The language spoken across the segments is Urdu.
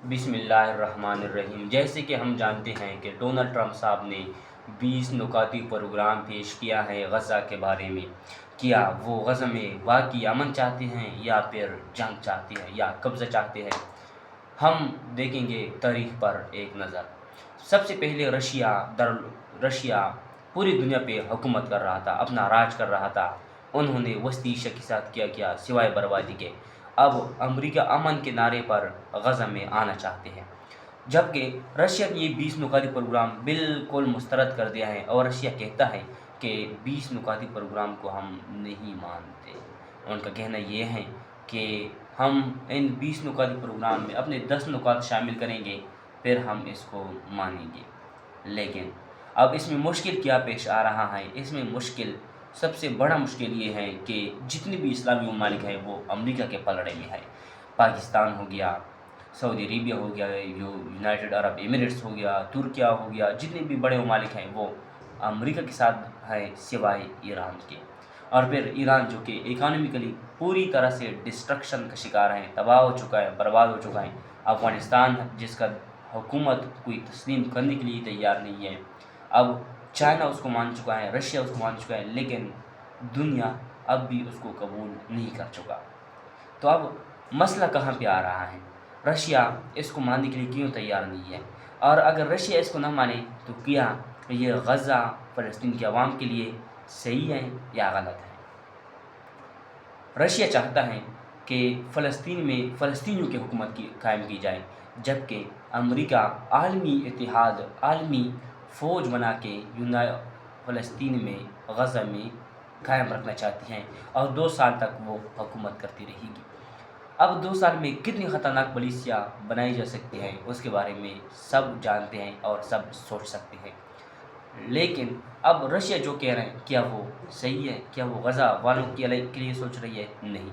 بسم اللہ الرحمن الرحیم۔ جیسے کہ ہم جانتے ہیں کہ ڈونلڈ ٹرمپ صاحب نے 20 نکاتی پروگرام پیش کیا ہے غزہ کے بارے میں۔ کیا وہ غزہ میں واقعی امن چاہتے ہیں یا پھر جنگ چاہتے ہیں یا قبضہ چاہتے ہیں؟ ہم دیکھیں گے تاریخ پر ایک نظر۔ سب سے پہلے رشیا پوری دنیا پہ حکومت کر رہا تھا، اپنا راج کر رہا تھا۔ انہوں نے وسطی ایشیا کے ساتھ کیا سوائے بربادی کے۔ اب امریکہ امن کے نعرے پر غزہ میں آنا چاہتے ہیں، جبکہ رشیا نے یہ 20 نکاتی پروگرام بالکل مسترد کر دیا ہے، اور رشیا کہتا ہے کہ 20 نکاتی پروگرام کو ہم نہیں مانتے۔ ان کا کہنا یہ ہے کہ ہم ان 20 نکاتی پروگرام میں اپنے 10 نکات شامل کریں گے، پھر ہم اس کو مانیں گے۔ لیکن اب اس میں مشکل کیا پیش آ رہا ہے؟ اس میں سب سے بڑا مشکل یہ ہے کہ جتنی بھی اسلامی ممالک ہیں وہ امریکہ کے پلڑے میں ہے۔ پاکستان ہو گیا، سعودی عربیہ ہو گیا، یونائٹڈ عرب ایمریٹس ہو گیا، ترکیہ ہو گیا، جتنے بھی بڑے ممالک ہیں وہ امریکہ کے ساتھ ہیں سوائے ایران کے۔ اور پھر ایران جو کہ اکانومیکلی پوری طرح سے ڈسٹرکشن کا شکار ہے، تباہ ہو چکا ہے، برباد ہو چکا ہے۔ افغانستان جس کا حکومت کوئی تسلیم کرنے کے لیے تیار نہیں ہے۔ اب چائنا اس کو مان چکا ہے، رشیا اس کو مان چکا ہے، لیکن دنیا اب بھی اس کو قبول نہیں کر چکا۔ تو اب مسئلہ کہاں پہ آ رہا ہے؟ رشیا اس کو ماننے کے لیے کیوں تیار نہیں ہے؟ اور اگر رشیا اس کو نہ مانے تو کیا یہ غزہ فلسطین کے عوام کے لیے صحیح ہے یا غلط ہے؟ رشیا چاہتا ہے کہ فلسطین میں فلسطینیوں کی حکومت قائم کی جائے، جبکہ امریکہ عالمی اتحاد، عالمی فوج بنا کے فلسطین میں غزہ میں قائم رکھنا چاہتی ہیں، اور 2 سال تک وہ حکومت کرتی رہے گی۔ اب 2 سال میں کتنی خطرناک پالیسیاں بنائی جا سکتی ہیں اس کے بارے میں سب جانتے ہیں اور سب سوچ سکتے ہیں۔ لیکن اب رشیا جو کہہ رہے ہیں، کیا وہ صحیح ہے؟ کیا وہ غزہ والوں کے لیے سوچ رہی ہے؟ نہیں،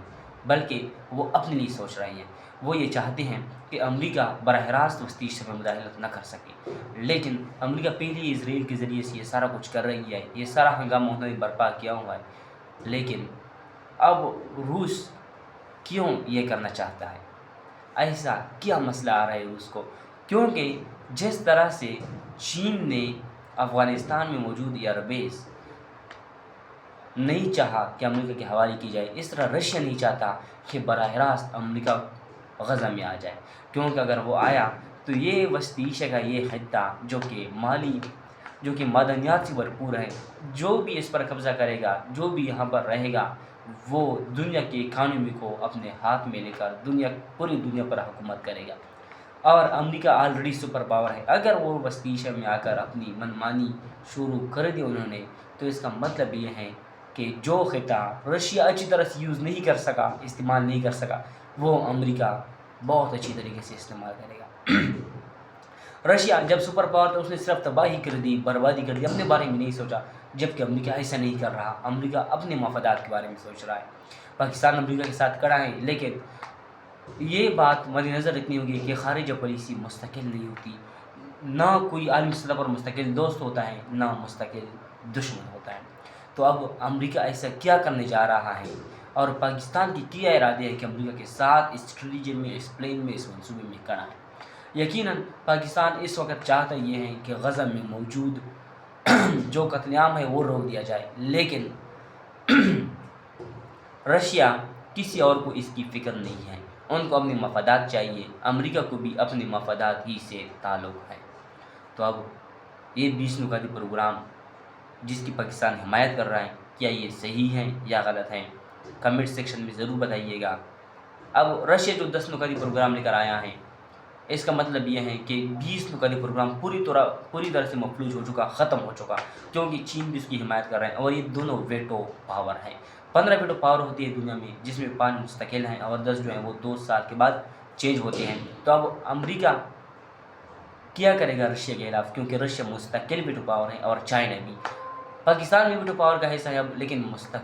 بلکہ وہ اپنے لیے سوچ رہی ہیں۔ وہ یہ چاہتے ہیں کہ امریکہ براہ راست وسطی ایشیا میں مداخلت نہ کر سکے، لیکن امریکہ پہلے ہی اسرائیل کے ذریعے سے یہ سارا کچھ کر رہی ہے، یہ سارا ہنگامہ انہوں نے برپا کیا ہوا ہے۔ لیکن اب روس کیوں یہ کرنا چاہتا ہے؟ ایسا کیا مسئلہ آ رہا ہے روس کو؟ کیونکہ جس طرح سے چین نے افغانستان میں موجود ایئر بیس نہیں چاہا کہ امریکہ کے حوالے کی جائے، اس طرح رشیا نہیں چاہتا کہ براہ راست امریکہ غزہ میں آ جائے، کیونکہ اگر وہ آیا تو یہ وسطی ایشیا کا یہ خطہ جو کہ معدنیات سے بھرپور ہے، جو بھی اس پر قبضہ کرے گا، جو بھی یہاں پر رہے گا، وہ دنیا کی اکانومی کو اپنے ہاتھ میں لے کر پوری دنیا پر حکومت کرے گا۔ اور امریکہ آلریڈی سپر پاور ہے، اگر وہ وسطی ایشیا میں آ کر اپنی منمانی شروع کر دی انہوں نے، تو اس کا مطلب یہ ہے کہ جو خطہ رشیا اچھی طرح سے یوز نہیں کر سکا، استعمال نہیں کر سکا، وہ امریکہ بہت اچھی طریقے سے استعمال کرے گا۔ رشیا جب سپر پاور تھا اس نے صرف تباہی کر دی، بربادی کر دی، اپنے بارے میں نہیں سوچا، جبکہ امریکہ ایسا نہیں کر رہا۔ امریکہ اپنے مفادات کے بارے میں سوچ رہا ہے۔ پاکستان امریکہ کے ساتھ کھڑا ہے، لیکن یہ بات مد نظر رکھنی ہوگی کہ خارجہ پالیسی مستقل نہیں ہوتی، نہ کوئی عالمی سطح پر مستقل دوست ہوتا ہے، نہ مستقل دشمن ہوتا ہے۔ تو اب امریکہ ایسا کیا کرنے جا رہا ہے، اور پاکستان کی کیا ارادے ہے کہ امریکہ کے ساتھ اس اسٹریٹجی میں، اس پلان میں، اس منصوبے میں کھڑا ہے؟ یقیناً پاکستان اس وقت چاہتا یہ ہے کہ غزہ میں موجود جو قتل عام ہے وہ روک دیا جائے، لیکن رشیا کسی اور کو اس کی فکر نہیں ہے، ان کو اپنے مفادات چاہیے، امریکہ کو بھی اپنے مفادات ہی سے تعلق ہے۔ تو اب یہ 20 نکاتی پروگرام جس کی پاکستان حمایت کر رہا ہے، کیا یہ صحیح ہے یا غلط ہے؟ کمنٹ سیکشن میں ضرور بتائیے گا۔ اب رشیا جو 10 نکاتی پروگرام لے کر آیا ہے، اس کا مطلب یہ ہے کہ 20 نکاتی پروگرام پوری طرح سے مفلوج ہو چکا، ختم ہو چکا، کیونکہ چین بھی اس کی حمایت کر رہے ہیں، اور یہ دونوں ویٹو پاور ہیں۔ 15 ویٹو پاور ہوتی ہے دنیا میں، جس میں 5 مستقل ہیں اور 10 جو ہیں وہ 2 سال کے بعد چینج ہوتے ہیں۔ تو اب امریکہ کیا کرے گا رشیا کے خلاف؟ کیونکہ رشیا مستقل ویٹو پاور ہے، اور چائنا بھی۔ پاکستان میں ویٹو پاور کا حصہ ہے اب، لیکن مستقل